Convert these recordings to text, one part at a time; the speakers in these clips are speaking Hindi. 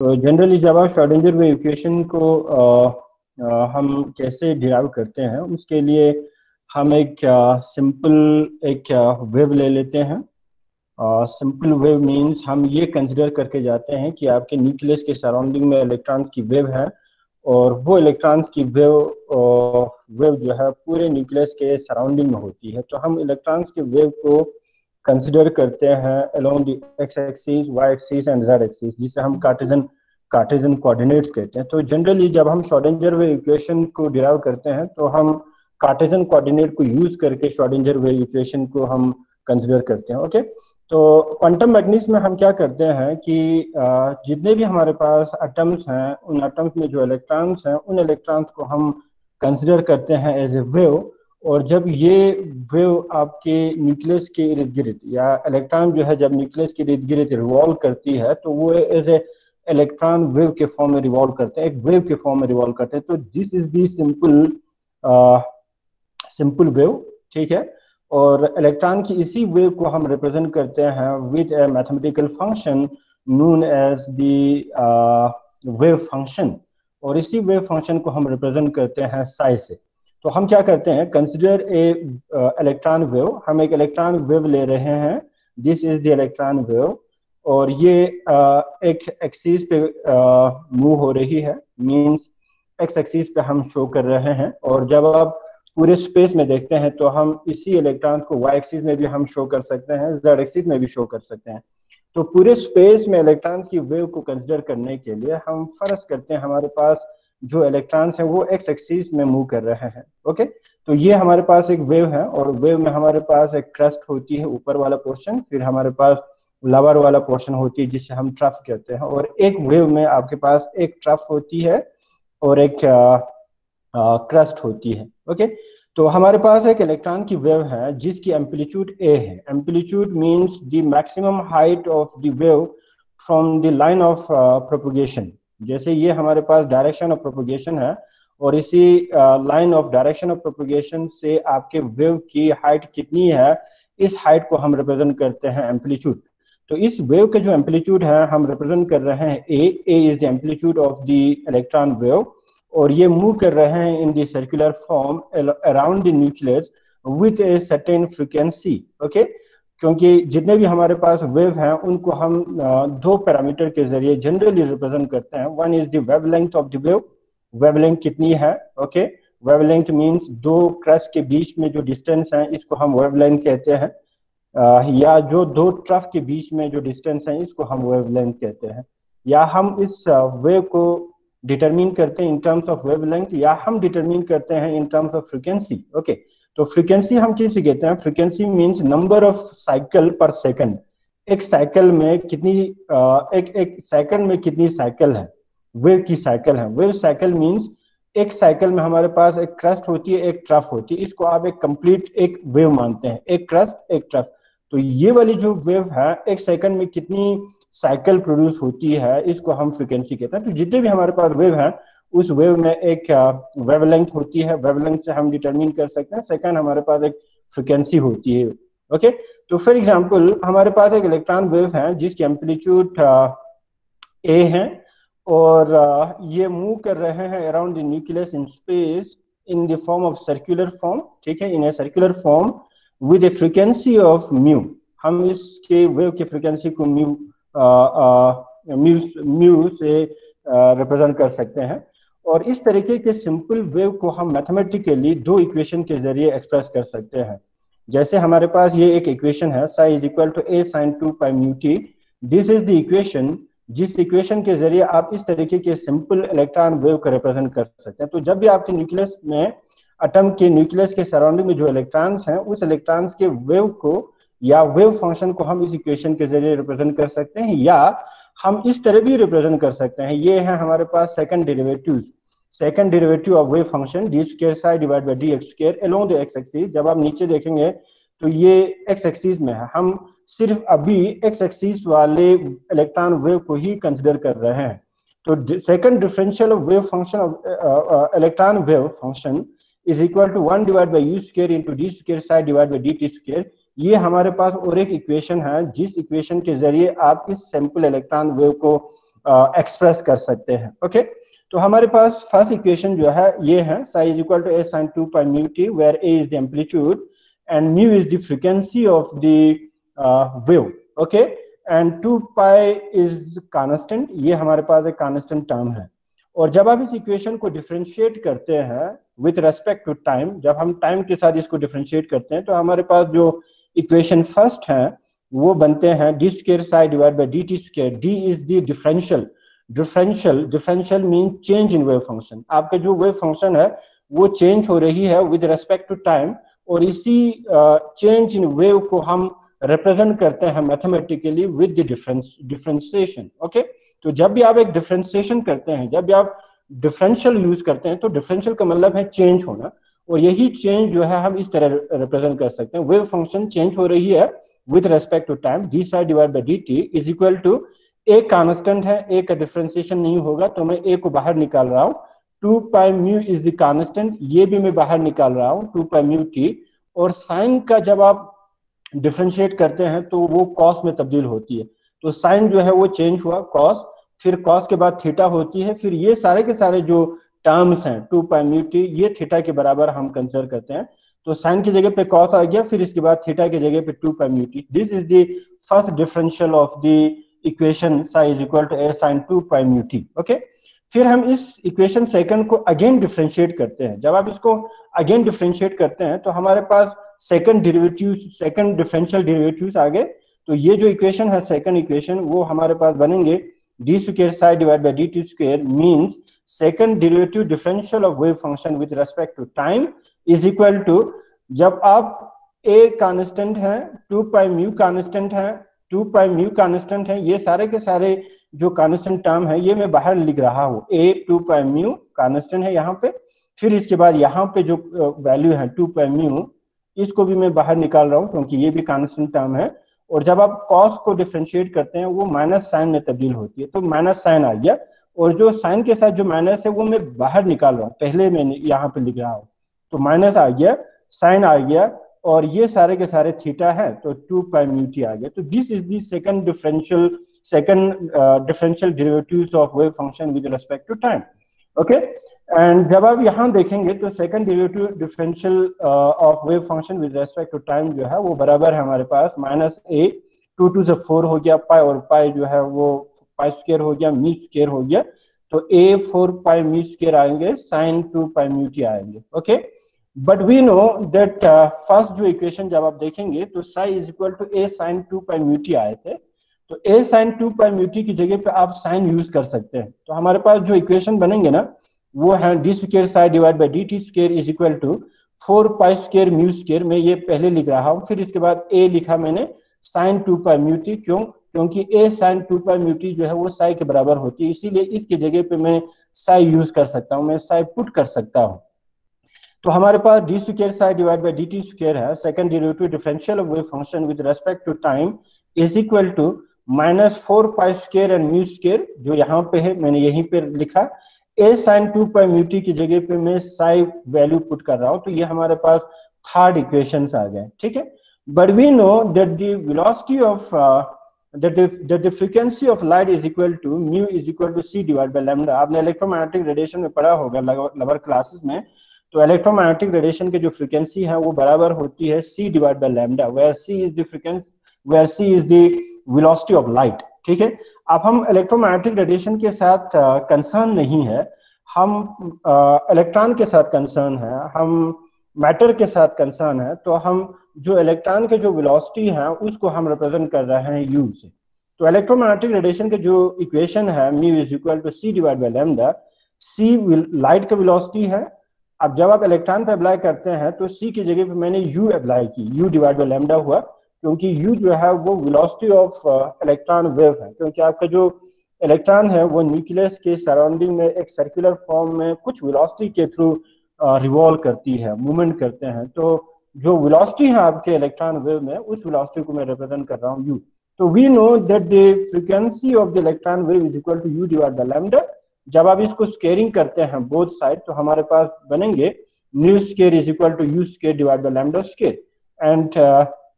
तो जनरली जब आप श्रोडिंगर वेव इक्वेशन को हम कैसे डिराइव करते हैं, उसके लिए हम एक सिंपल एक वेव ले लेते हैं। सिंपल वेव मींस हम ये कंसिडर करके जाते हैं कि आपके न्यूक्लियस के सराउंडिंग में इलेक्ट्रॉन्स की वेव है, और वो इलेक्ट्रॉन्स की वेव जो है पूरे न्यूक्लियस के सराउंडिंग में होती है। तो हम इलेक्ट्रॉन्स के वेव को कंसिडर करते हैं along the x axis, y axis and z axis, जिसे हम कार्टेशियन कोऑर्डिनेट्स कहते हैं। तो जनरली जब हम श्रोडिंगर वेव इक्वेशन को डिराइव करते हैं तो हम कार्टेशियन कोऑर्डिनेट को यूज करके श्रोडिंगर वेव इक्वेशन को हम कंसिडर करते हैं। ओके, तो क्वांटम मैकेनिक्स में हम क्या करते हैं कि जितने भी हमारे पास एटम्स हैं, उन एटम्स में जो इलेक्ट्रॉन्स हैं, उन इलेक्ट्रॉन्स को हम कंसिडर करते हैं एज ए वेव। और जब ये वेव आपके न्यूक्लियस के इर्द गिर्द, या इलेक्ट्रॉन जो है जब न्यूक्लियस के इर्द गिर्द रिवॉल्व करती है, तो वो एज ए इलेक्ट्रॉन वेव के फॉर्म में रिवॉल्व करते हैं, एक वेव के फॉर्म में रिवॉल्व करते हैं। तो this is the simple wave, ठीक है। और इलेक्ट्रॉन की इसी वेव को हम रिप्रेजेंट करते हैं with a mathematical function known as the wave function, और इसी वेव फंक्शन को हम रिप्रेजेंट करते हैं साई से। तो हम क्या करते हैं, कंसिडर ए इलेक्ट्रॉन वेव। हम एक इलेक्ट्रॉन वेव ले रहे हैं, this is the electron wave, और ये एक एक्सिस पे मूव हो रही है, मींस एक्स एक्सिस पे हम शो कर रहे हैं। और जब आप पूरे स्पेस में देखते हैं तो हम इसी इलेक्ट्रॉन को वाई एक्सिस में भी हम शो कर सकते हैं, जेड एक्सिस में भी शो कर सकते हैं। तो पूरे स्पेस में इलेक्ट्रॉन्स की वेव को कंसिडर करने के लिए हम फर्ज करते हैं हमारे पास जो इलेक्ट्रॉन्स हैं वो एक्स एक्सिस में मूव कर रहे हैं। ओके, तो ये हमारे पास एक वेव है, और वेव में हमारे पास एक क्रस्ट होती है, ऊपर वाला पोर्शन, फिर हमारे पास लोअर वाला पोर्शन होती है जिसे हम ट्रफ कहते हैं। और एक वेव में आपके पास एक ट्रफ होती है और एक क्रस्ट होती है। ओके, तो हमारे पास एक इलेक्ट्रॉन की वेव है जिसकी एम्पलीट्यूड ए है। Amplitude means the maximum height of the wave from the line of propagation. जैसे ये हमारे पास डायरेक्शन ऑफ प्रोपगेशन है, और इसी line of direction of propagation से आपके वेव की हाइट कितनी है, इस हाइट को हम रिप्रेजेंट करते हैं एम्पलीट्यूड। तो इस वेव के जो एम्पलीट्यूड है हम रिप्रेजेंट कर रहे हैं a is the amplitude of the electron wave, और ये मूव कर रहे हैं in the circular form around the nucleus with a certain frequency. Okay, क्योंकि जितने भी हमारे पास वेव हैं उनको हम दो पैरामीटर के जरिए जनरली रिप्रेजेंट करते हैं। One is the wavelength of the wave, wavelength कितनी है। ओके, वेवलेंथ मींस दो क्रस्ट के बीच में जो डिस्टेंस है इसको हम वेवलेंथ कहते हैं, या जो दो ट्रफ के बीच में जो डिस्टेंस है इसको हम वेवलेंथ कहते हैं। या हम इस वेव को डिटरमिन करते हैं इन टर्म्स ऑफ वेवलेंथ, या हम डिटरमिन करते हैं इन टर्म्स ऑफ फ्रीक्वेंसी। ओके, तो फ्रीक्वेंसी हम किसे कहते हैं, frequency means number of cycle पर सेकंड। एक साइकिल में कितनी एक सेकंड में कितनी साइकिल है, वेव की साइकिल है। वेव साइकिल मींस एक साइकिल में हमारे पास एक क्रस्ट होती है, एक ट्रफ होती है, इसको आप एक कंप्लीट एक वेव मानते हैं, एक क्रस्ट एक ट्रफ। तो ये वाली जो वेव है एक सेकंड में कितनी साइकिल प्रोड्यूस होती है, इसको हम फ्रीक्वेंसी कहते हैं। तो जितने भी हमारे पास वेव है उस वेव में एक वेवलेंथ होती है, वेवलेंथ से हम डिटरमिन कर सकते हैं। सेकंड हमारे पास एक फ्रीक्वेंसी होती है। ओके, तो फॉर एग्जांपल हमारे पास एक इलेक्ट्रॉन वेव है जिसकी एम्पलीट्यूड ए है, और ये मूव कर रहे हैं around the nucleus in space in the form of circular form, ठीक है, in a circular form with a frequency of mu. हम इसके वेव की फ्रीक्वेंसी को म्यू से रिप्रेजेंट कर सकते हैं। और इस तरीके के सिंपल वेव को हम मैथमेटिकली दो इक्वेशन के जरिए एक्सप्रेस कर सकते हैं। जैसे हमारे पास ये एक इक्वेशन है, psi is equal to a sine 2 pi mu t. This is the equation, जिस इक्वेशन के जरिए आप इस तरीके के सिंपल इलेक्ट्रॉन वेव को रिप्रेजेंट कर सकते हैं। तो जब भी आपके न्यूक्लियस में, एटम के न्यूक्लियस के सराउंडिंग में जो इलेक्ट्रॉन्स हैं, उस इलेक्ट्रॉन्स के वेव को या वेव फंक्शन को हम इस इक्वेशन के जरिए रिप्रेजेंट कर सकते हैं, या हम इस तरह भी रिप्रेजेंट कर सकते हैं। ये है हमारे पास second derivative of wave function, d square psi divide by D x square along the x axis. जब आप नीचे देखेंगे तो ये एक्स एक्सिस में है, हम सिर्फ अभी एक्स एक्सिस वाले इलेक्ट्रॉन वेव को ही कंसिडर कर रहे हैं। तो second differential of wave function of electron wave function is equal to 1 divide by u square into d square psi divide by d t square. ये हमारे पास और एक इक्वेशन है जिस इक्वेशन के जरिए आप इस सैंपल इलेक्ट्रॉन वेव को एक्सप्रेस कर सकते हैं। ओके, तो हमारे पास फर्स्ट इक्वेशन जो है ये है, psi is equal to a sine 2 pi mu t, where a is the amplitude and mu is the frequency of the wave. Okay, and 2 pi is constant, ये हमारे पास एक कांस्टेंट टर्म है। और जब आप इस इक्वेशन को डिफरेंशिएट करते हैं विथ रेस्पेक्ट टू टाइम, जब हम टाइम के साथ इसको डिफरेंशिएट करते हैं, तो हमारे पास जो इक्वेशन फर्स्ट है वो बनते हैं D square psi divide by d t square. D is the differential, differential mean change in wave function. आपका जो वेव फंक्शन है वो चेंज हो रही है विद रेस्पेक्ट टू टाइम, और इसी चेंज इन वेव को हम रिप्रेजेंट करते हैं mathematically with the differentiation. Okay, तो जब भी आप एक डिफरेंशिएशन करते हैं, जब भी आप डिफरेंशियल यूज करते हैं, तो डिफरेंशियल का मतलब है चेंज होना, और यही चेंज जो है हम इस तरह रिप्रेजेंट कर सकते हैं। वेव फंक्शन चेंज हो रही है with respect to time, d psi divide by d t is equal to, a constant है, ए का डिफरेंशिएशन नहीं होगा तो मैं ए को बाहर निकाल रहा हूँ, 2 pi mu is the constant, ये भी मैं बाहर निकाल रहा हूँ 2 पाई म्यू टी। और साइन का जब आप डिफरेंशिएट करते हैं तो वो कॉस में तब्दील होती है, तो साइन जो है वो चेंज हुआ कॉस, फिर कॉस के बाद थीटा होती है, फिर ये सारे के सारे जो टर्म्स हैं 2 पाई म्यू टी ये थीटा के बराबर हम कंसिडर करते हैं, तो साइन की जगह पे कॉस आ गया, फिर इसके बाद थीटा की जगह पे 2 pi mu t. This is the first differential of the equation psi is equal to a sine 2 pi mu t. Okay, फिर हम इस इक्वेशन सेकंड को अगेन डिफरेंशिएट करते हैं। जब आप इसको अगेन डिफरेंशिएट करते हैं तो हमारे पास second derivative, second differential derivatives आ गए, तो ये जो इक्वेशन है सेकंड इक्वेशन वो हमारे पास बनेंगे D square psi divide by d t square means second derivative differential of wave function with respect to time is equal to, जब आप ए कांस्टेंट है, 2 पाई म्यू कांस्टेंट है, 2 पाई म्यू कांस्टेंट है, ये सारे के सारे जो कांस्टेंट टर्म है ये मैं बाहर लिख रहा हूँ, ए 2 पाई म्यू कांस्टेंट है यहाँ पे, फिर इसके बाद यहाँ पे जो वैल्यू है 2 पाई म्यू इसको भी मैं बाहर निकाल रहा हूँ क्योंकि ये भी कांस्टेंट टर्म है। और जब आप कॉस को डिफरेंशिएट करते हैं वो माइनस साइन में तब्दील होती है, तो माइनस साइन आ गया, और जो साइन के साथ जो माइनस है वो मैं बाहर निकाल रहा हूँ, पहले मैंने यहाँ पे लिख रहा हूँ, तो माइनस आ गया, साइन आ गया, और ये सारे के सारे थीटा है तो 2 पाई म्यू टी आ गया। तो this is the second differential derivatives of wave function with respect to time. Okay, and जब आप यहाँ देखेंगे तो second derivative differential of wave function with respect to time जो है वो बराबर है हमारे पास माइनस ए 2 2 से 4 हो गया पाई, और पाई जो है वो पाई स्क्वायर हो गया, म्यू स्क्वायर हो गया, तो ए 4 पाई म्यू स्क्वायर आएंगे, साइन 2 पाई म्यू टी आएंगे। Okay, but we know that first जो इक्वेशन जब आप देखेंगे तो psi is equal to a sine 2 pi mu t आए थे, तो a sine 2 pi mu t की जगह पे आप साइन यूज कर सकते हैं। तो हमारे पास जो इक्वेशन बनेंगे ना वो है d square psi divide by d t square is equal to 4 pi square mu square, मैं ये पहले लिख रहा हूँ, फिर इसके बाद ए लिखा मैंने साइन 2 पाई म्यू टी, क्यों, क्योंकि ए साइन 2 पाई म्यू टी जो है वो साई के बराबर होती है, इसीलिए इसकी जगह पे मैं साई यूज कर सकता हूँ, मैं साई पुट कर सकता हूँ। तो हमारे पास d square psi divide by d t square है, second derivative differential of wave function with respect to time is equal to minus 4 pi square and mu square, जो यहाँ पे है मैंने यहीं पे लिखा, a sine 2 pi mu t की जगह पे मैं साई वैल्यू पुट कर रहा हूँ, तो ये हमारे पास थर्ड इक्वेशंस आ गए। ठीक है, but we know that the velocity of the frequency of light is equal to mu is equal to c divided by lambda। आपने इलेक्ट्रोमैग्नेटिक रेडिएशन में पढ़ा होगा लोअर क्लासेस में, तो इलेक्ट्रोमैग्नेटिक रेडिएशन की जो फ्रीक्वेंसी है वो बराबर होती है c divide by lambda, where c is the frequency, where c is the velocity of light. ठीक है, अब हम इलेक्ट्रोमैग्नेटिक रेडिएशन के साथ कंसर्न नहीं है, हम इलेक्ट्रॉन के साथ कंसर्न है, हम मैटर के साथ कंसर्न है, तो हम जो इलेक्ट्रॉन के जो वेलोसिटी है उसको हम रिप्रेजेंट कर रहे हैं u से। तो इलेक्ट्रोमैग्नेटिक रेडिएशन के जो इक्वेशन है mu is equal to c divide by lambda, c light का वेलोसिटी है, अब जब आप इलेक्ट्रॉन पे अप्लाई करते हैं तो c की जगह पे मैंने u अप्लाई की, u डिवाइड बाय लैम्डा हुआ, क्योंकि u जो है वो वेलोसिटी ऑफ इलेक्ट्रॉन वेव है, क्योंकि आपका जो इलेक्ट्रॉन है वो न्यूक्लियस के सराउंडिंग में एक सर्कुलर फॉर्म में कुछ वेलोसिटी के थ्रू रिवॉल्व करती है, मूवमेंट करते हैं, तो जो वेलोसिटी है आपके इलेक्ट्रॉन वेव में उस वेलोसिटी को मैं रिप्रेजेंट कर रहा हूँ u। तो we know that the frequency of the electron wave is equal to u divide by lambda. जब आप इसको स्केयरिंग करते हैं बोथ साइड तो हमारे पास बनेंगे mu square is equal to u square divide by lambda square, and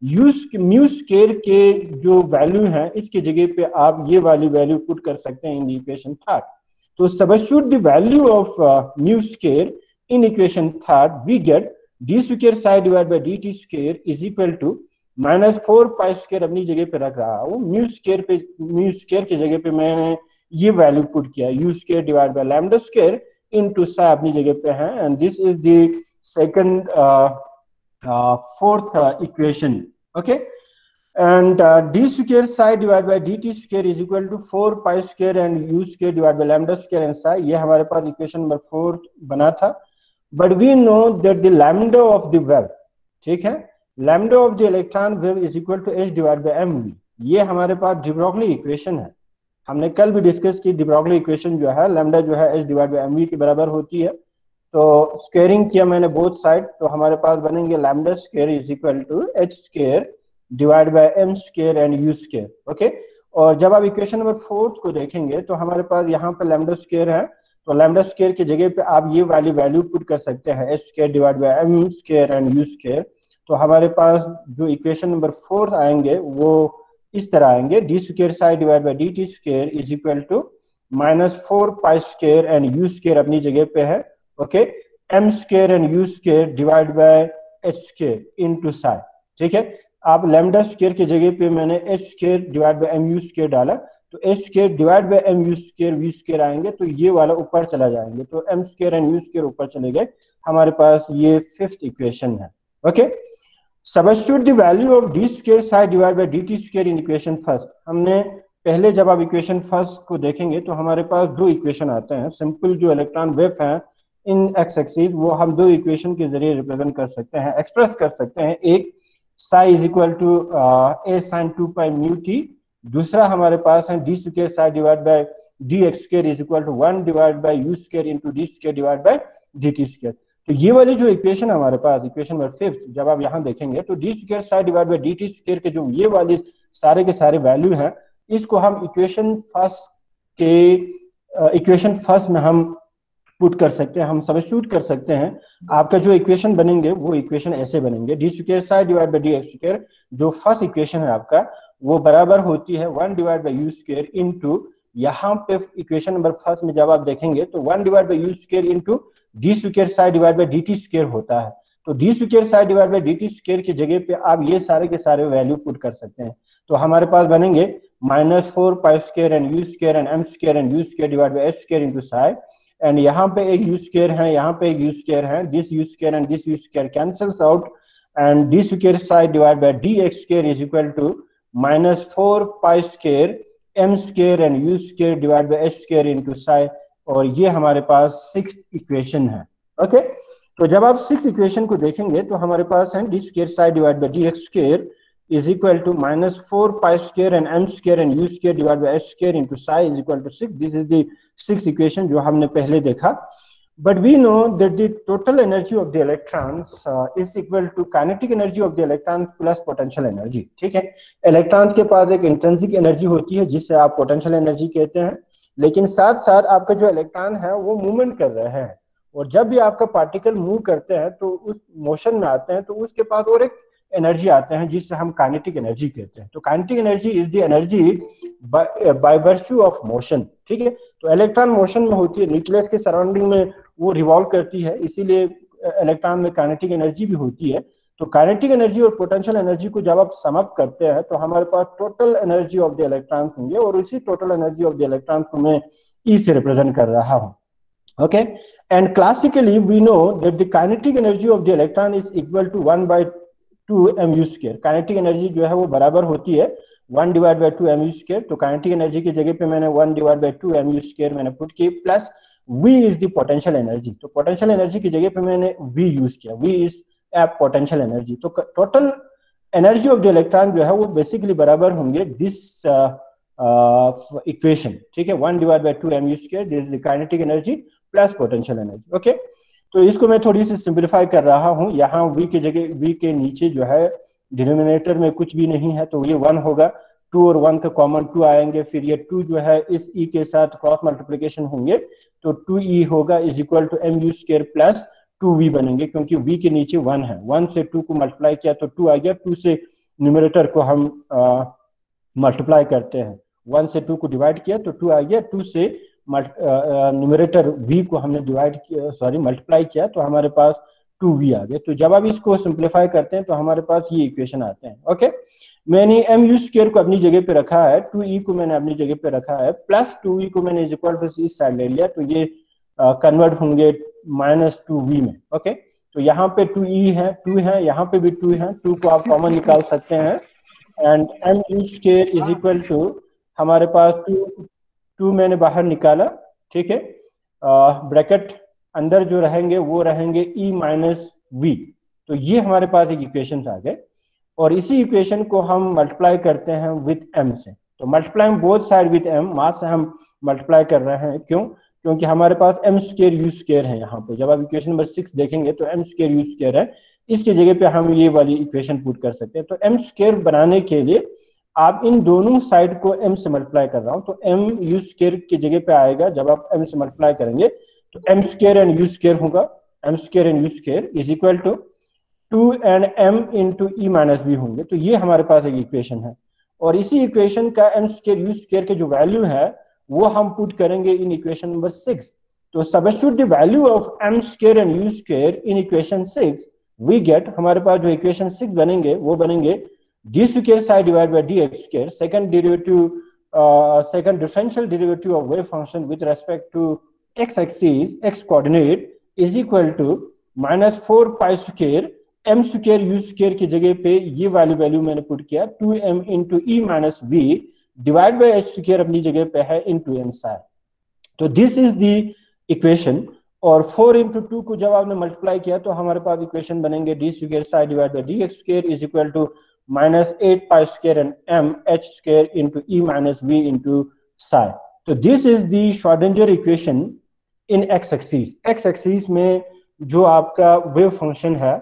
mu square के जो वैल्यू है इसके जगह पे आप ये वाली वैल्यू पुट कर सकते हैं इन द इक्वेशन थर्ड। तो substitute the value of mu square in equation third, we get d square psi divide by d t square is equal to -4 pi square अपनी जगह पे रख रहा हूँ, म्यू स्क्वायर की जगह पे मैंने ये वैल्यू पुट किया, you square divide by lambda square into Sai अपनी जगह पे है, and this is the second fourth equation. Okay, and d square psi divided by dt square is equal to 4 pi square and u square divided by lambda square and psi. ये हमारे पास इक्वेशन नंबर 4 बना था, but we know that the lambda of the wave, ठीक है, lambda of the electron wave is equal to h divided by mv. ये हमारे पास de Broglie इक्वेशन है, हमने कल भी डिस्कस की। de Broglie इक्वेशन जो है लैम्डा जो है h डिवाइड बाय mv के बराबर होती है। तो स्क्वेयरिंग किया मैंने बोथ साइड, तो हमारे पास बनेंगे lambda square is equal to h square divide by m square and u square. Okay, और जब आप इक्वेशन नंबर 4 को देखेंगे तो हमारे पास यहाँ पर लैम्डा स्क्वायर है, तो लैम्डा स्क्वायर की जगह पे आप ये वाली वैल्यू पुट कर सकते हैं, h square divide by m square and u square. तो हमारे पास जो इक्वेशन नंबर 4 आएंगे वो इस तरह आएंगे, d square psi divide by d t square is equal to -4 pi square and u square अपनी जगह पे है। Okay, m square and u square divide by h square into psi. ठीक है, आप लैम्डा स्क्वायर की जगह पे मैंने h square divide by m u square डाला, तो h square divide by m u square v square आएंगे, तो ये वाला ऊपर चला जाएंगे, तो m square and u square ऊपर चले गए। हमारे पास ये 5th इक्वेशन है। Okay, substitute the value of d square psi divide by d t square in equation first. हमने पहले जब आप इक्वेशन फर्स्ट को देखेंगे तो हमारे पास 2 इक्वेशन आते हैं, सिंपल जो इलेक्ट्रॉन वेव है इन एक्स एक्सिस वो हम 2 इक्वेशन के जरिए रिप्रेजेंट कर सकते हैं, एक्सप्रेस कर सकते हैं। एक psi is equal to a sine 2 pi mu t, दूसरा हमारे पास है d square psi divide by D x square is equal to 1 divide by u square into d square divide by d t square. तो ये वाली जो इक्वेशन हमारे पास इक्वेशन नंबर 5 जब आप यहाँ देखेंगे तो D square psi divide by d t square के जो ये वाली सारे के सारे वैल्यू हैं, इसको हम इक्वेशन फर्स्ट में हम पुट कर सकते हैं, हम सब्स्टिट्यूट कर सकते हैं। आपका जो इक्वेशन बनेंगे वो इक्वेशन ऐसे बनेंगे, D square psi divide by D x square जो फर्स्ट इक्वेशन है आपका वो बराबर होती है 1 divide by u square into, यहाँ पे इक्वेशन नंबर फर्स्ट में जब आप देखेंगे तो 1 divide by u square into d square psi divide by d t square होता है। तो D square psi divide by d t square की जगह पे आप ये सारे के सारे वैल्यू पुट कर सकते हैं। तो हमारे पास बनेंगे -4 pi square and u square and m square and u square divide by h square into psi, and यहाँ पे एक यू स्क्वायर है, यहाँ पे एक यू स्क्वायर है, this u square and this u square cancels out, and d square psi divide by D x square is equal to -4 pi square m square and u square divide by h square into psi, और ये हमारे पास 6th इक्वेशन है। ओके, तो जब आप 6th इक्वेशन को देखेंगे तो हमारे पास है d square psi divide by D x square is equal to -4 pi square and m square and u square divided by h square into psi is equal to 6. This is the 6th equation जो हमने पहले देखा। But we know that the total energy of the electrons is equal to kinetic energy of the electrons plus potential energy। ठीक है, इलेक्ट्रॉन्स के पास एक इंट्रिंसिक एनर्जी होती है जिससे आप पोटेंशियल एनर्जी कहते हैं, लेकिन साथ साथ आपका जो इलेक्ट्रॉन है वो मूवमेंट कर रहे हैं, और जब भी आपका पार्टिकल मूव करते हैं तो उस मोशन में आते हैं तो उसके पास और एक एनर्जी आते हैं जिससे हम काइनेटिक एनर्जी कहते हैं। तो kinetic energy is the energy by virtue of motion. ठीक है, तो इलेक्ट्रॉन मोशन में होती है, न्यूक्लियस के सराउंडिंग में वो रिवॉल्व करती है, इसीलिए इलेक्ट्रॉन में काइनेटिक एनर्जी भी होती है। तो काइनेटिक एनर्जी और पोटेंशियल एनर्जी को जब आप सम अप करते हैं तो हमारे पास total energy of the electrons होंगे, और इसी total energy of the electrons को मैं ई से रिप्रेजेंट कर रहा हूँ। Okay, and classically we know that the kinetic energy of the electron is equal to 1/2 mu square. Kinetic energy जो है वो बराबर होती है 1 डिवाइड बाय 2 mu स्क्वायर। तो काइनेटिक एनर्जी की जगह पे मैंने 1 डिवाइड बाय 2 mu स्क्वायर मैंने पुट की, plus v is the potential energy. तो पोटेंशियल एनर्जी की जगह पे मैंने v यूज किया, v इज पोटेंशियल एनर्जी। तो total energy of the electron जो है वो बेसिकली बराबर होंगे दिस इक्वेशन। ठीक है, 1 divide by 2 mu square, this is the kinetic energy plus potential energy. Okay, तो इसको मैं थोड़ी सी सिंप्लीफाई कर रहा हूँ, यहाँ v की जगह v के नीचे जो है डिनोमिनेटर में कुछ भी नहीं है तो ये 1 होगा, 2 और 1 का कॉमन 2 आएंगे, फिर ये 2 जो है इस e के साथ क्रॉस मल्टीप्लिकेशन होंगे तो 2e होगा is equal to mu square plus 2v बनेंगे, क्योंकि v के नीचे 1 है, 1 से 2 को मल्टीप्लाई किया तो 2 आ गया, 2 से न्यूमरेटर को हम मल्टीप्लाई करते हैं। 1 से 2 को डिवाइड किया तो 2 आ गया, 2 से न्यूमरेटर v को हमने डिवाइड किया, सॉरी मल्टीप्लाई किया तो हमारे पास 2v आ गए। तो जब आप इसको सिंप्लीफाई करते हैं तो हमारे पास ये इक्वेशन आते हैं। ओके, मैंने एम यू स्क्वायर को अपनी जगह पे रखा है, 2e को मैंने अपनी जगह पे रखा है, प्लस 2e को मैंने इज इक्वल टू इस साइड ले लिया, तो ये कन्वर्ट होंगे -2v में। ओके, तो यहाँ पे 2e है, 2 है, यहाँ पे भी 2 है, 2 को आप कॉमन निकाल सकते हैं, and m u square is equal to हमारे पास 2 मैंने बाहर निकाला, ठीक है, ब्रैकेट अंदर जो रहेंगे वो रहेंगे e माइनस वी। तो ये हमारे पास एक इक्वेशन आ गए, और इसी इक्वेशन को हम मल्टीप्लाई करते हैं विद m से। तो multiplying both side with m, मास से हम मल्टीप्लाई कर रहे हैं, क्यों? क्योंकि हमारे पास m स्क्वायर u स्क्वायर है यहाँ पे। जब आप इक्वेशन नंबर 6 देखेंगे तो m स्क्वायर u स्क्वायर है, इसकी जगह पे हम ये वाली इक्वेशन पुट कर सकते हैं। तो m स्क्वायर बनाने के लिए आप इन दोनों साइड को m से मल्टीप्लाई कर रहा हूँ, तो m u स्क्वायर की जगह पे आएगा। जब आप m से मल्टीप्लाई करेंगे तो m square and u square होगा, m square and u square is equal to 2 and m into E minus b होंगे। तो ये हमारे पास एक इक्वेशन है, और इसी इक्वेशन का m स्क्वायर u स्क्वायर के जो वैल्यू है वो हम पुट करेंगे इन इक्वेशन नंबर 6। तो substitute the value of m square and u square in equation 6, we get, हमारे पास जो इक्वेशन 6 बनेंगे वो बनेंगे D square psi divide by D x square, second derivative, second differential derivative of wave function with respect to x axis, x coordinate is equal to -4 pi square m square u square की जगह पे ये वाली वैल्यू मैंने पुट किया 2m into E minus V divide by h square अपनी जगह पे है इंटू m साइड। तो दिस इज द इक्वेशन, और 4 इंटू 2 को जब आपने मल्टीप्लाई किया तो हमारे पास इक्वेशन बनेंगे D square psi divide by D x square is equal to -8 pi square and m h square into E minus V into psi. तो this is the Schrodinger equation in x axis. x axis में जो आपका वेव फंक्शन है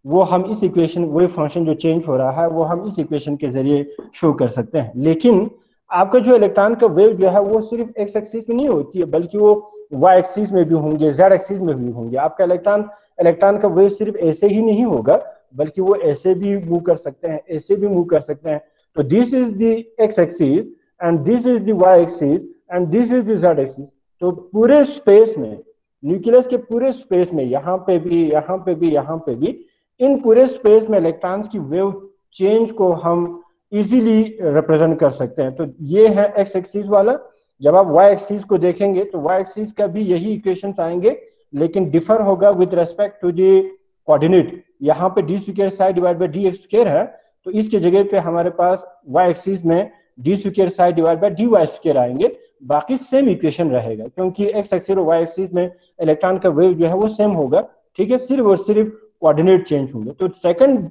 वो हम इस इक्वेशन, वेव फंक्शन जो चेंज हो रहा है वो हम इस इक्वेशन के जरिए शो कर सकते हैं। लेकिन आपका जो इलेक्ट्रॉन का वेव जो है वो सिर्फ x एक्सिस में नहीं होती है, बल्कि वो y एक्सिस में भी होंगे, z एक्सिस में भी होंगे। आपका इलेक्ट्रॉन का वेव सिर्फ ऐसे ही नहीं होगा, बल्कि वो ऐसे भी मूव कर सकते हैं, ऐसे भी मूव कर सकते हैं। तो this is the x axis and this is the y axis and this is the z axis. तो पूरे स्पेस में, न्यूक्लियस के पूरे स्पेस में, यहाँ पे भी, यहाँ पे भी, यहाँ पे भी, इन पूरे स्पेस में इलेक्ट्रॉन्स की वेव चेंज को हम इजीली रिप्रेजेंट कर सकते हैं। तो ये है x एक्सिस वाला। जब आप y एक्सिस को देखेंगे तो y एक्सिस का भी यही इक्वेशंस आएंगे, लेकिन डिफर होगा with respect to the coordinate. यहाँ पे d square psi divide by D x square है, तो इसके जगह पे हमारे पास y एक्सिस में d square psi divide by d y square आएंगे। बाकी सेम इक्वेशन रहेगा, क्योंकि x एक्सिस और y एक्सिस में इलेक्ट्रॉन का वेव जो है वो सेम होगा, ठीक है, सिर्फ और सिर्फ कोऑर्डिनेट चेंज होंगे। तो second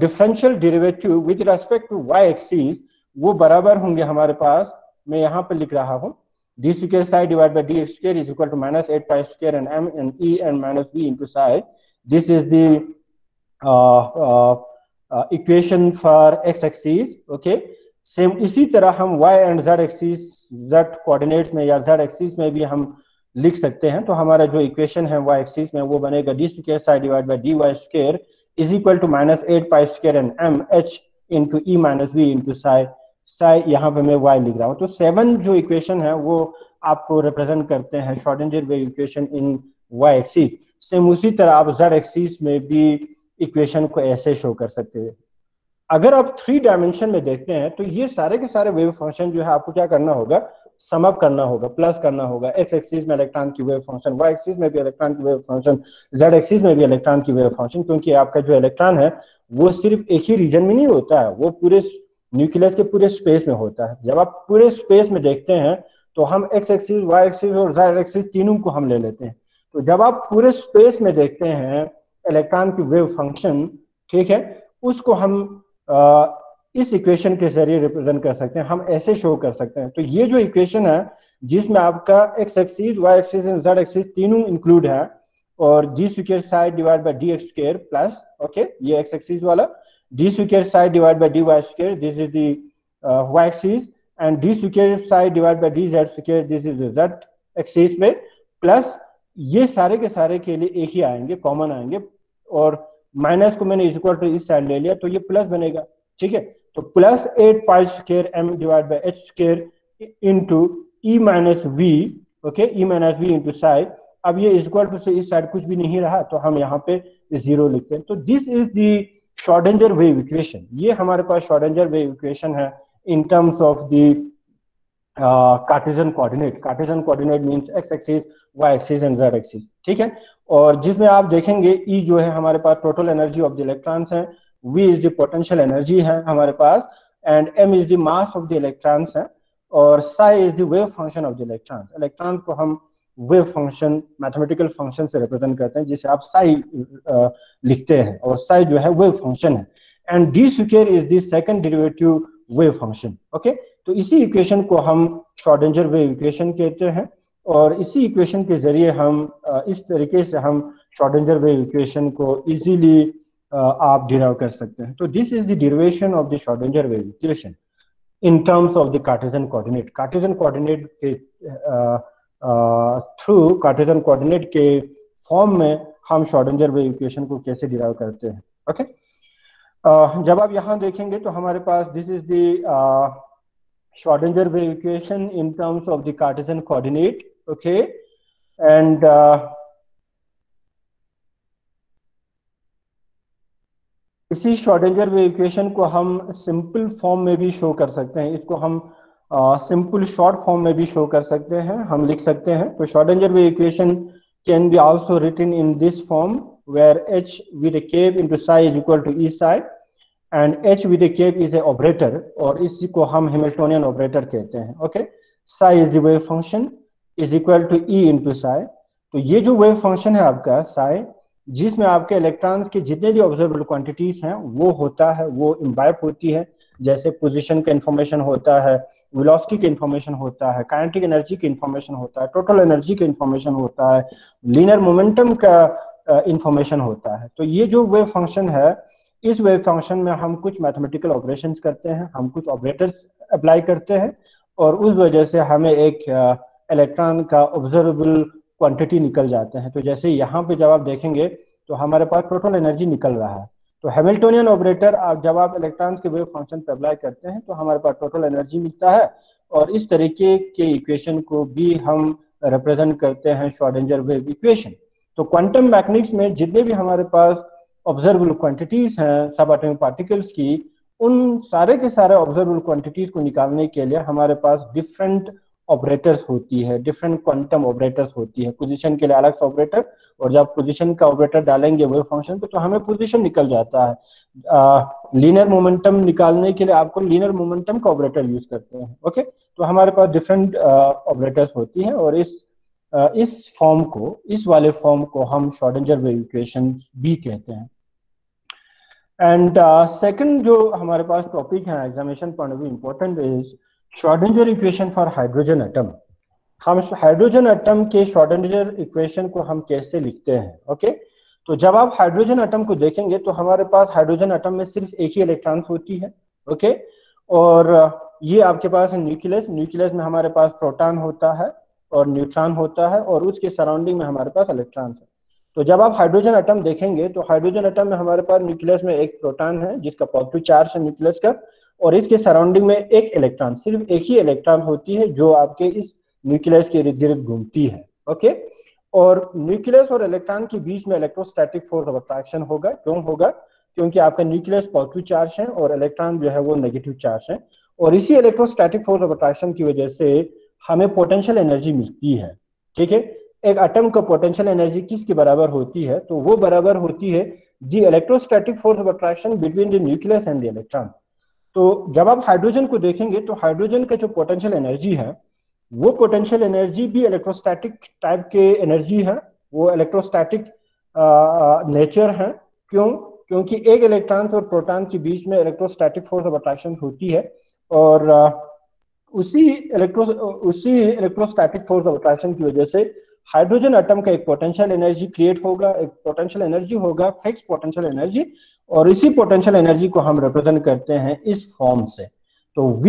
differential derivative with respect to y axis वो बराबर होंगे हमारे पास, मैं यहाँ पे लिख रहा हूँ, d square psi divide by D x square is equal to -8 pi square and m and e and minus v into psi. This is the equation for x axis. Okay, same इसी तरह हम y and z axis, z coordinates में या z एक्सिस में भी हम लिख सकते हैं। तो हमारा जो इक्वेशन है y एक्सिस में वो बनेगा d square psi divide by d y square is equal to -8 pi square and m h into E minus V into psi. Psi यहाँ पे मैं y लिख रहा हूँ। तो 7 जो इक्वेशन है वो आपको रिप्रेजेंट करते हैं Schrodinger wave equation in y axis. Same उसी तरह आप z एक्सिस में भी इक्वेशन को ऐसे शो कर सकते हैं। अगर आप 3 डायमेंशन में देखते हैं तो ये सारे के सारे वेव फंक्शन जो है आपको क्या करना होगा, सम अप करना होगा, प्लस करना होगा। x एक्सिस में इलेक्ट्रॉन की वेव फंक्शन, y एक्सिस में भी इलेक्ट्रॉन की वेव फंक्शन, z एक्सिस में भी इलेक्ट्रॉन की वेव फंक्शन, क्योंकि आपका जो इलेक्ट्रॉन है वो सिर्फ एक ही रीजन में नहीं होता है, वो पूरे न्यूक्लियस के पूरे स्पेस में होता है। जब आप पूरे स्पेस में देखते हैं तो हम x एक्सिस, y एक्सिस और z एक्सिस तीनों को हम ले लेते हैं। तो जब आप पूरे स्पेस में देखते हैं इलेक्ट्रॉन की वेव फंक्शन, ठीक है, उसको हम इस इक्वेशन के जरिए रिप्रेजेंट कर सकते हैं, हम ऐसे शो कर सकते हैं। तो ये जो इक्वेशन है जिसमें आपका x axis, y axis and z axis तीनों इंक्लूड है, और d square psi divide by D x square plus, okay, ये x एक्सिस वाला, d square psi divide by d y square, this is the y axis, and d square psi divide by d z square, this is the z axis में, प्लस ये सारे के सारे के लिए एक ही आएंगे, कॉमन आएंगे, और माइनस को मैंने इक्वल टू इस साइड ले लिया तो ये प्लस बनेगा, ठीक है। तो plus 8 pi square m divide by h square into E minus V, okay, E minus V into psi. अब ये इक्वल टू से इस साइड कुछ भी नहीं रहा तो हम यहाँ पे जीरो लिखते हैं। तो this is the Schrodinger wave equation, ये हमारे पास श्रोडिंगर वेव इक्वेशन है in terms of the Cartesian coordinate. Cartesian coordinate means x axis, y axis and z axis, ठीक है। और जिसमें आप देखेंगे ई जो है हमारे पास total energy of the electrons है, V is the potential energy है हमारे पास, and m is the mass of the electrons है, और psi is the wave function of the electrons. Electrons को हम वेव फंक्शन, मैथमेटिकल फंक्शन से रिप्रेजेंट करते हैं जिसे आप साई लिखते हैं, और साई जो है वेव फंक्शन है, and d square is the second derivative wave function, okay. तो इसी इक्वेशन को हम श्रोडिंगर वेव इक्वेशन कहते हैं, और इसी इक्वेशन के जरिए हम इस तरीके से हम श्रोडिंगर वेव इक्वेशन को इजीली आप डिराइव कर सकते हैं। तो this is the derivation of the Schrodinger wave equation in terms of the Cartesian coordinate. Cartesian coordinate के थ्रू, कार्टेशियन कोऑर्डिनेट के फॉर्म में हम श्रोडिंगर वेव इक्वेशन को कैसे डिराइव करते हैं, ओके। जब आप यहाँ देखेंगे तो हमारे पास this is the Schrodinger wave equation in terms of the Cartesian coordinate, okay, and इसी Schrodinger wave equation को हम सिंपल फॉर्म में भी शो कर सकते हैं, इसको हम सिंपल शॉर्ट फॉर्म में भी शो कर सकते हैं, हम लिख सकते हैं। तो Schrodinger wave equation can be also written in this form where h with a k into psi is equal to e psi and h with a cape is a operator, और इसी को हम हैमिल्टोनियन ऑपरेटर कहते हैं, okay. psi is the wave function is equal to e into psi। तो ये जो वेव फंक्शन है आपका psi, जिसमें आपके इलेक्ट्रॉन्स के जितने भी ऑब्जर्वेबल क्वांटिटीज हैं वो होता है, वो इम्बाइब होती है, जैसे पोजीशन का इंफॉर्मेशन होता है, वेलोसिटी का इंफॉर्मेशन होता है, काइनेटिक एनर्जी का इंफॉर्मेशन होता है, टोटल एनर्जी का इंफॉर्मेशन होता है, लीनियर मोमेंटम का इंफॉर्मेशन होता है। तो ये जो वेव फंक्शन है, इस वेव फंक्शन में हम कुछ मैथमेटिकल ऑपरेशंस करते हैं, हम कुछ ऑपरेटर्स अप्लाई करते हैं, और उस वजह से हमें एक इलेक्ट्रॉन का ऑब्जर्वेबल क्वांटिटी निकल जाते हैं। तो जैसे यहाँ पे जब आप देखेंगे तो हमारे पास टोटल एनर्जी निकल रहा है। तो हैमिल्टोनियन ऑपरेटर जब आप इलेक्ट्रॉन्स के वेव फंक्शन पर अप्लाई करते हैं तो हमारे पास टोटल एनर्जी मिलता है, और इस तरीके के इक्वेशन को भी हम रिप्रेजेंट करते हैं श्रोडिंगर वेव इक्वेशन। तो क्वांटम मैकेनिक्स में जितने भी हमारे पास ऑब्जर्वेबल क्वांटिटीज हैं सब एटॉमिक पार्टिकल्स की, उन सारे के सारे ऑब्जर्वेबल क्वांटिटीज को निकालने के लिए हमारे पास डिफरेंट ऑपरेटर्स होती है, डिफरेंट क्वांटम ऑपरेटर्स होती है। पोजीशन के लिए अलग से ऑपरेटर, और जब पोजीशन का ऑपरेटर डालेंगे वेव फंक्शन पे तो हमें पोजीशन निकल जाता है। लीनियर मोमेंटम निकालने के लिए आपको लीनियर मोमेंटम का ऑपरेटर यूज करते हैं, ओके। तो हमारे पास डिफरेंट ऑपरेटर्स होती हैं, और इस फॉर्म को, इस वाले फॉर्म को हम श्रोडिंगर वेव इक्वेशन भी कहते हैं। एंड सेकंड जो हमारे पास टॉपिक है examination point of view important is Schrodinger equation for hydrogen atom. हम हाइड्रोजन एटम के श्रोडिंगर इक्वेशन को हम कैसे लिखते हैं, ओके। तो जब आप हाइड्रोजन एटम को देखेंगे तो हमारे पास हाइड्रोजन एटम में सिर्फ एक ही इलेक्ट्रॉन होती है, ओके। और ये आपके पास है न्यूक्लियस, न्यूक्लियस में हमारे पास प्रोटॉन होता है और न्यूट्रॉन होता है, और उसके सराउंडिंग में हमारे पास इलेक्ट्रॉन्स है। तो जब आप हाइड्रोजन एटम देखेंगे तो हाइड्रोजन एटम में हमारे पास न्यूक्लियस में एक प्रोटॉन है जिसका पॉजिटिव चार्ज है न्यूक्लियस का, और इसके सराउंडिंग में एक इलेक्ट्रॉन, सिर्फ एक ही इलेक्ट्रॉन होती है जो आपके इस न्यूक्लियस के इर्द गिर्द घूमती है, ओके। और न्यूक्लियस और इलेक्ट्रॉन के बीच में इलेक्ट्रोस्टैटिक फोर्स ऑफ अट्रैक्शन होगा। क्यों होगा? क्योंकि आपका न्यूक्लियस पॉजिटिव चार्ज है और इलेक्ट्रॉन जो है वो नेगेटिव चार्ज है, और इसी इलेक्ट्रोस्टैटिक फोर्स ऑफ अट्रैक्शन की वजह से हमें पोटेंशियल एनर्जी मिलती है, ठीक है। एक एटम का पोटेंशियल एनर्जी किसके बराबर होती है? तो वो बराबर होती है the electrostatic force of attraction between the nucleus and the electron. तो जब आप हाइड्रोजन को देखेंगे तो हाइड्रोजन का जो पोटेंशियल एनर्जी है वो पोटेंशियल एनर्जी भी इलेक्ट्रोस्टैटिक टाइप के एनर्जी है, वो इलेक्ट्रोस्टैटिक नेचर है। क्यों? क्योंकि एक इलेक्ट्रॉन और प्रोटॉन के बीच में इलेक्ट्रोस्टैटिक फोर्स ऑफ अट्रैक्शन होती है, और उसी इलेक्ट्रोस्टैटिक फोर्स ऑफ अट्रैक्शन की वजह से हाइड्रोजन एटम का एक पोटेंशियल एनर्जी क्रिएट होगा, एक पोटेंशियल एनर्जी होगा, फिक्स पोटेंशियल एनर्जी, और इसी पोटेंशियल एनर्जी को हम रिप्रेजेंट करते हैं इस फॉर्म से। तो V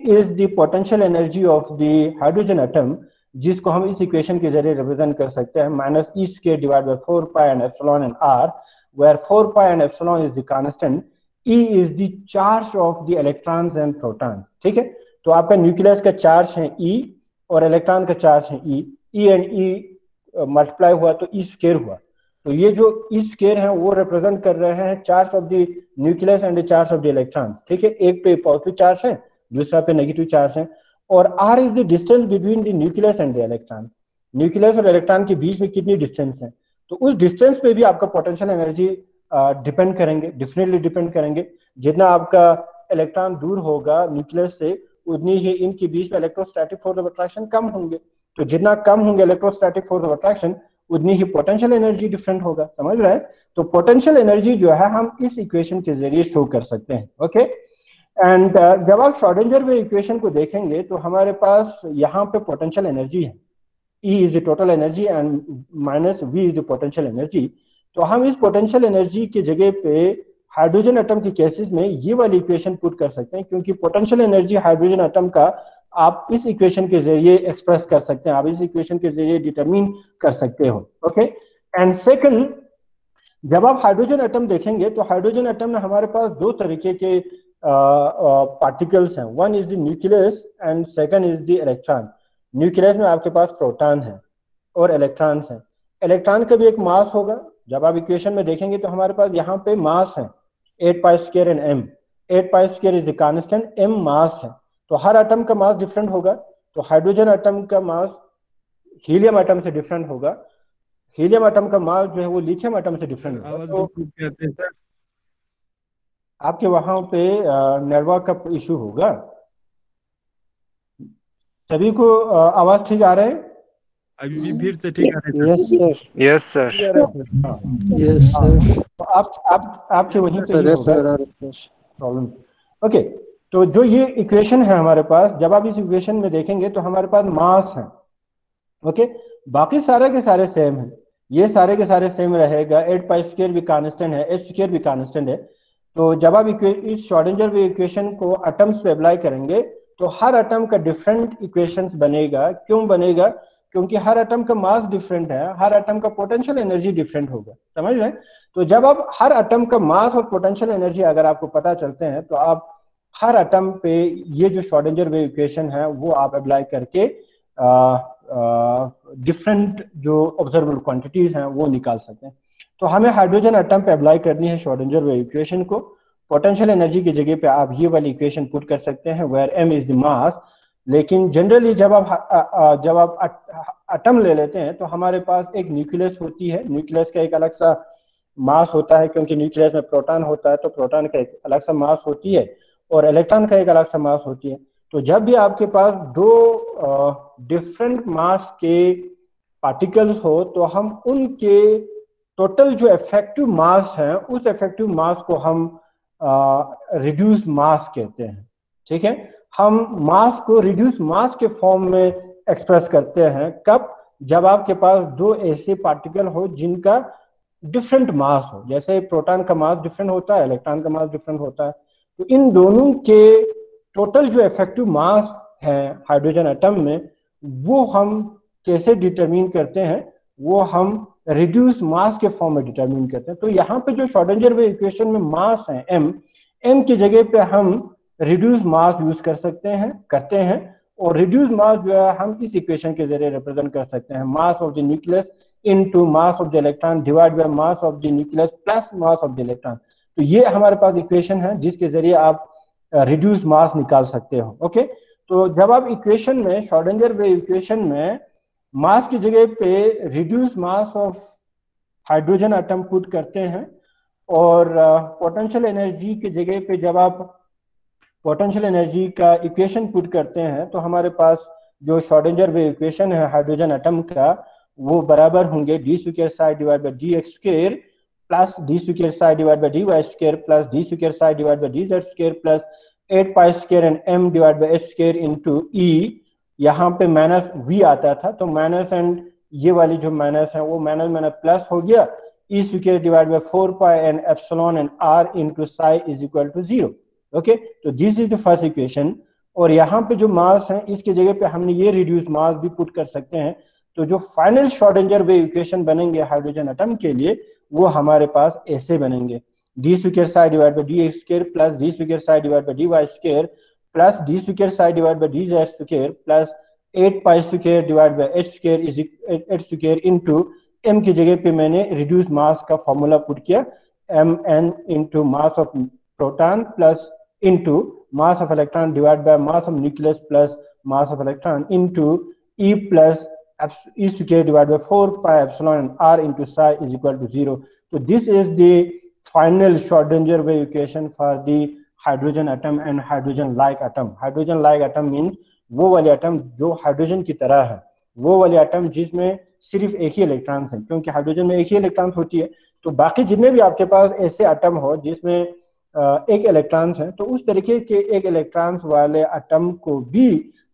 is the potential energy of the hydrogen atom, जिसको हम इस इक्वेशन के जरिए रिप्रेजेंट कर सकते हैं -e² divide by 4 pi and epsilon and r, where 4 pi and epsilon is the constant, E is the charge of the electrons and protons. ठीक है, तो आपका न्यूक्लियस का चार्ज है E और इलेक्ट्रॉन का चार्ज है E, E and E multiply हुआ तो E स्क्वायर हुआ। तो ये जो E स्क्वायर है वो रिप्रेजेंट कर रहे हैं charge of the nucleus and the charge of the electron. ठीक है, एक पे पॉजिटिव चार्ज है, दूसरा पे नेगेटिव चार्ज है। और R is the distance between the nucleus and the electron. Nucleus और इलेक्ट्रॉन के बीच में कितनी डिस्टेंस है, तो उस डिस्टेंस पे भी आपका पोटेंशियल एनर्जी डिपेंड करेंगे, डेफिनेटली डिपेंड करेंगे। जितना आपका इलेक्ट्रॉन दूर होगा न्यूक्लियस से, उतनी ही इनके बीच में इलेक्ट्रोस्टैटिक फोर्स ऑफ अट्रैक्शन कम होंगे। तो जितना कम होंगे इलेक्ट्रोस्टैटिक फोर्स ऑफ अट्रैक्शन, उतनी ही पोटेंशियल एनर्जी डिफरेंट होगा। समझ रहे हैं? तो पोटेंशियल एनर्जी जो है हम इस इक्वेशन के जरिए शो कर सकते हैं। ओके, एंड जब आप श्रोडिंगर वेव इक्वेशन को देखेंगे तो हमारे पास यहाँ पे पोटेंशियल एनर्जी है, E is the total energy and minus V is the potential energy। तो हम इस पोटेंशियल एनर्जी की जगह पे हाइड्रोजन एटम के केसेस में ये वाली इक्वेशन पुट कर सकते हैं, क्योंकि पोटेंशियल एनर्जी हाइड्रोजन एटम का आप इस इक्वेशन के जरिए एक्सप्रेस कर सकते हैं, आप इस इक्वेशन के जरिए डिटरमिन कर सकते हो। ओके, एंड सेकंड, जब आप हाइड्रोजन एटम देखेंगे तो हाइड्रोजन एटम में हमारे पास दो तरीके के पार्टिकल्स हैं, one is the nucleus and second is the electron. Nucleus में आपके पास प्रोटॉन है और इलेक्ट्रॉन्स हैं। इलेक्ट्रॉन का भी एक मास होगा, जब आप इक्वेशन में देखेंगे तो हमारे पास यहाँ पे मास है 8 pi square and m। 8 pi square is the constant, m मास है। तो हर एटम का मास डिफरेंट होगा। तो हाइड्रोजन एटम का मास हीलियम एटम से डिफरेंट होगा, हीलियम एटम का मास जो है वो लिथियम एटम से डिफरेंट होगा। तो आपके वहां पे नेटवर्क का इशू होगा। सभी को आवाज ठीक आ रहा है? अभी फिर से ठीक आ रहा है? Yes sir. Yes sir. Yes sir. तो आपके वहीं पे ही होगा प्रॉब्लम। ओके, तो जो ये इक्वेशन है हमारे पास, जब आप इस इक्वेशन में देखेंगे तो हमारे पास मास है। ओके, बाकी सारे के सारे सेम है, ये सारे के सारे सेम रहेगा। 8 पाई स्क्वायर भी कांस्टेंट है, h स्क्वायर भी कांस्टेंट है। तो जब आप इस श्रोडिंगर वेव इक्वेशन को एटम्स पे अप्लाई करेंगे तो हर एटम का डिफरेंट इक्वेशंस बनेगा। क्यों बनेगा? क्योंकि हर एटम का मास डिफरेंट है, हर एटम का पोटेंशियल एनर्जी डिफरेंट होगा। समझ रहे हैं? तो जब आप हर एटम का मास और पोटेंशियल एनर्जी अगर आपको पता चलते हैं तो आप हर एटम पे ये जो श्रोडिंगर वेव इक्वेशन है वो आप अप्लाई करके डिफरेंट जो ऑब्जर्वेबल क्वांटिटीज हैं वो निकाल सकते हैं। तो हमें हाइड्रोजन एटम पे अप्लाई करनी है श्रोडिंगर वेव इक्वेशन को। पोटेंशियल एनर्जी की जगह पे आप ये वाली इक्वेशन पुट कर सकते हैं where m is the mass. लेकिन जनरली जब आप एटम ले लेते हैं तो हमारे पास एक न्यूक्लियस होती है, न्यूक्लियस का एक अलग सा मास होता है, क्योंकि न्यूक्लियस में प्रोटॉन होता है तो प्रोटॉन का एक अलग सा मास होती है और इलेक्ट्रॉन का एक अलग सा मास होती है। तो जब भी आपके पास दो डिफरेंट मास के पार्टिकल्स हो तो हम उनके टोटल जो इफेक्टिव मास है उस इफेक्टिव मास को हम रिड्यूस मास कहते हैं। ठीक है, हम मास को रिड्यूस मास के फॉर्म में एक्सप्रेस करते हैं। कब? जब आपके पास दो ऐसे पार्टिकल हो जिनका डिफरेंट मास हो, जैसे प्रोटॉन का मास डिफरेंट होता है, इलेक्ट्रॉन का मास डिफरेंट होता है। तो इन दोनों के टोटल जो इफेक्टिव मास है हाइड्रोजन एटम में वो हम कैसे डिटरमिन करते हैं? वो हम रिड्यूस मास के फॉर्म में डिटरमिन करते हैं। तो यहाँ पे जो श्रोडिंगर वेव इक्वेशन में मास है m की जगह पे हम रिड्यूस मास यूज कर सकते हैं, करते हैं। और रिड्यूस मास जो है हम इस इक्वेशन के जरिए रिप्रेजेंट कर सकते हैं, मास of the nucleus into mass of the electron divide by mass of the nucleus plus mass of the electron. तो ये हमारे पास इक्वेशन है जिसके जरिए आप रिड्यूस मास निकाल सकते हो। ओके, तो जब आप इक्वेशन में श्रोडिंगर वेव इक्वेशन में मास की जगह पे reduce mass of hydrogen atom put करते हैं और पोटेंशियल एनर्जी की जगह पे जब आप पोटेंशियल एनर्जी का इक्वेशन पुट करते हैं तो हमारे पास जो श्रोडिंगर वेव इक्वेशन है हाइड्रोजन एटम का वो बराबर होंगे d square psi divide bye dx square plus d square psi divide bye dy square plus d square psi divide bye dz square plus 8 pi square and m divide by h square into e। यहाँ पे माइनस v आता था तो माइनस एंड ये वाली जो माइनस है वो माइनस माइनस प्लस हो गया, e square divide by 4 pi and epsilon and r into psi is equal to 0। Okay, तो this is the first equation. और यहाँ पे जो मास है इसके जगह पे हमने ये रिड्यूस मास भी पुट कर सकते हैं। तो जो फाइनल श्रोडिंगर वेव इक्वेशन बनेंगे हाइड्रोजन एटम के लिए वो हमारे पास ऐसे बनेंगे, D square psi divide by d x square plus d square psi divide by d y square plus d square psi divide by d z square plus 8 pi square divide by h square is h square into m की जगह पे मैंने रिड्यूस मास का फॉर्मूला पुट किया, mn into mass of proton plus into mass of electron divide by mass of nucleus plus mass of electron into e plus e square divide by 4 pi epsilon r into psi is equal to 0. तो this is the final Schrodinger wave equation for the hydrogen atom and hydrogen like atom. Hydrogen like atom means वो वाले एटम जो हाइड्रोजन की तरह है, वो वाले एटम जिसमें सिर्फ एक ही इलेक्ट्रॉन्स हैं, क्योंकि हाइड्रोजन में एक ही इलेक्ट्रॉन्स होती है. तो बाकी जितने भी आपके पास ऐसे एटम हो जिसमें एक इलेक्ट्रॉन्स हैं, तो उस तरीके के एक इलेक्ट्रॉन्स वाले एटम को भी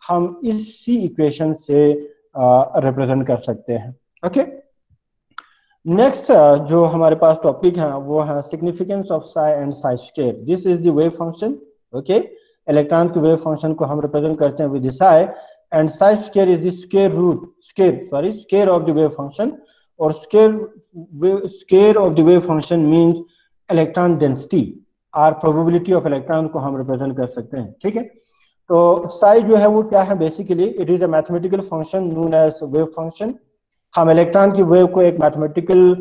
हम इसी इक्वेशन से रिप्रेजेंट कर सकते हैं. ओके, नेक्स्ट जो हमारे पास टॉपिक है वो है significance of Sai and Sai square. This is the wave function. Okay, electron के वेव फंक्शन को हम रिप्रेजेंट करते हैं with Sai, and psi square is the square of the wave function, or square of the wave function means electron density or probability of electron को हम represent कर सकते हैं. ठीक है, तो psi जो है वो क्या है, basically it is a mathematical function known as wave function. हम इलेक्ट्रॉन की वेव को एक मैथमेटिकल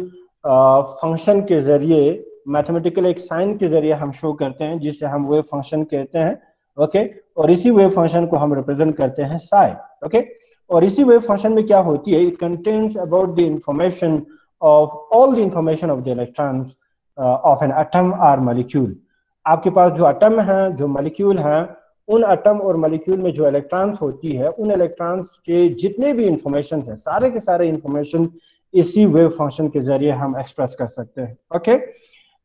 फंक्शन के जरिए, मैथमेटिकल एक साइन के जरिए हम शो करते हैं, जिसे हम वेव फंक्शन कहते हैं. ओके, और इसी वेव फंक्शन को हम रिप्रेजेंट करते हैं साई. ओके, और इसी वेव फंक्शन में क्या होती है, it contains about the information of all the information of the electrons of an atom और मॉलिक्यूल. आपके पास जो एटम है, जो मॉलिक्यूल है, उन एटम और मॉलिक्यूल में जो इलेक्ट्रॉन्स होती है, उन इलेक्ट्रॉन्स के जितने भी इंफॉर्मेशन है, सारे के सारे इंफॉर्मेशन इसी वेव फंक्शन के जरिए हम एक्सप्रेस कर सकते हैं. Okay,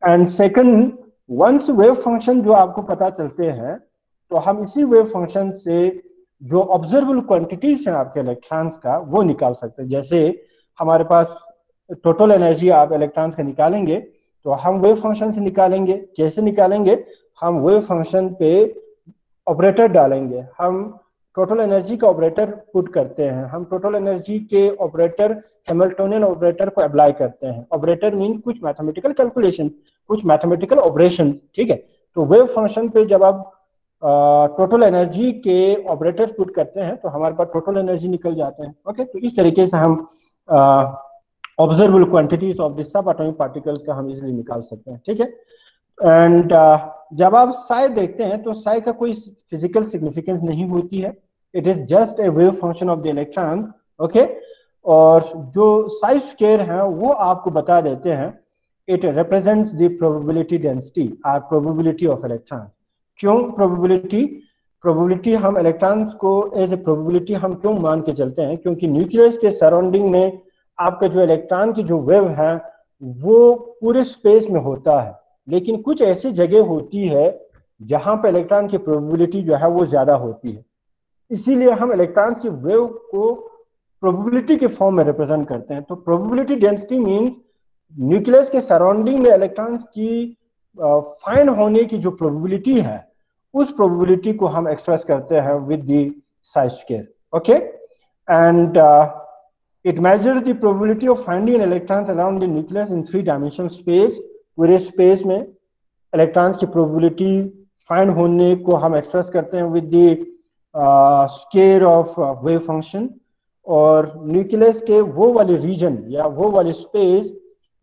and second, once wave function जो आपको पता चलते हैं, तो हम इसी वेव फंक्शन से जो ऑब्जर्वेबल क्वांटिटीज हैं आपके इलेक्ट्रॉन्स का वो निकाल सकते हैं. जैसे हमारे पास टोटल एनर्जी आप इलेक्ट्रॉन्स का निकालेंगे, तो हम वेव फंक्शन से निकालेंगे. कैसे निकालेंगे, हम वेव फंक्शन पे ऑपरेटर डालेंगे, हम टोटल एनर्जी का ऑपरेटर पुट करते हैं, हम टोटल एनर्जी के ऑपरेटर हैमिल्टोनियन ऑपरेटर को अप्लाई करते हैं. ऑपरेटर मीन कुछ मैथमेटिकल कैलकुलेशन, कुछ मैथमेटिकल ऑपरेशन. ठीक है, तो वेव फंक्शन पे जब आप टोटल एनर्जी के ऑपरेटर पुट करते हैं, तो हमारे पास टोटल एनर्जी निकल जाते हैं. ओके, तो इस तरीके से हम observable quantities of the sub atomic particles का हम इजीली निकाल सकते हैं. ठीक है, एंड जब आप साई देखते हैं, तो साई का कोई फिजिकल सिग्निफिकेंस नहीं होती है, it is just a wave function of the electron. Okay, और जो साई स्क्वायर है वो आपको बता देते हैं, it represents the probability density और प्रोबेबिलिटी ऑफ इलेक्ट्रॉन. क्यों प्रोबेबिलिटी हम इलेक्ट्रॉन्स को एज ए प्रोबेबिलिटी हम क्यों मान के चलते हैं, क्योंकि न्यूक्लियस के सराउंडिंग में आपका जो इलेक्ट्रॉन की जो वेव है वो पूरे स्पेस में होता है, लेकिन कुछ ऐसी जगह होती है जहां पे इलेक्ट्रॉन की प्रोबेबिलिटी जो है वो ज्यादा होती है. इसीलिए हम इलेक्ट्रॉन की वेव को प्रोबेबिलिटी के फॉर्म में रिप्रेजेंट करते हैं. तो प्रोबेबिलिटी डेंसिटी मीन्स न्यूक्लियस के सराउंडिंग में इलेक्ट्रॉन्स की फाइंड होने की जो प्रोबेबिलिटी है, उस प्रोबेबिलिटी को हम एक्सप्रेस करते हैं with the Sai square. Okay, and it measures the probability of finding electrons around the nucleus in 3 dimensional space. पूरे स्पेस में इलेक्ट्रॉन्स की प्रोबेबिलिटी फाइंड होने को हम एक्सप्रेस करते हैं with the square of wave function. और न्यूक्लियस के वो वाले रीजन या वो वाले स्पेस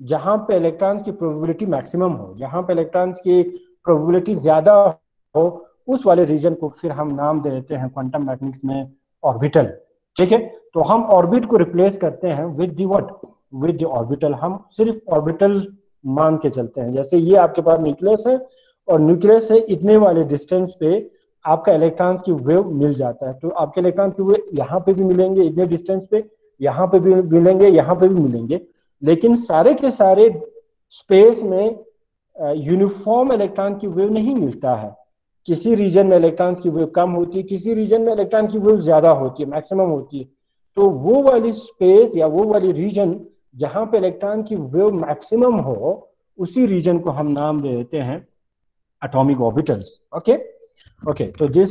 जहां पे इलेक्ट्रॉन्स की प्रोबेबिलिटी मैक्सिमम हो, जहां पे इलेक्ट्रॉन्स की प्रोबेबिलिटी ज्यादा हो, उस वाले रीजन को फिर हम नाम दे देते हैं क्वांटम मैकेनिक्स में ऑर्बिटल. ठीक है, तो हम ऑर्बिट को रिप्लेस करते हैं with the what, with the orbital. हम सिर्फ ऑर्बिटल मान के चलते हैं. जैसे ये आपके पास न्यूक्लियस है, और न्यूक्लियस से इतने वाले डिस्टेंस पे आपका इलेक्ट्रॉन की वेव मिल जाता है, तो आपके इलेक्ट्रॉन की वेव यहाँ पे भी मिलेंगे इतने डिस्टेंस पे, यहाँ पे भी मिलेंगे, यहाँ पे भी मिलेंगे, लेकिन सारे के सारे स्पेस में यूनिफॉर्म इलेक्ट्रॉन की वेव नहीं मिलता है. किसी रीजन में इलेक्ट्रॉन की वेव कम होती है, किसी रीजन में इलेक्ट्रॉन की वेव ज्यादा होती है, मैक्सिमम होती है. तो वो वाली स्पेस या वो वाली रीजन जहां पे इलेक्ट्रॉन की वेव मैक्सिमम हो, उसी रीजन को हम नाम दे देते हैं एटॉमिक ऑर्बिटल्स. ओके, तो दिस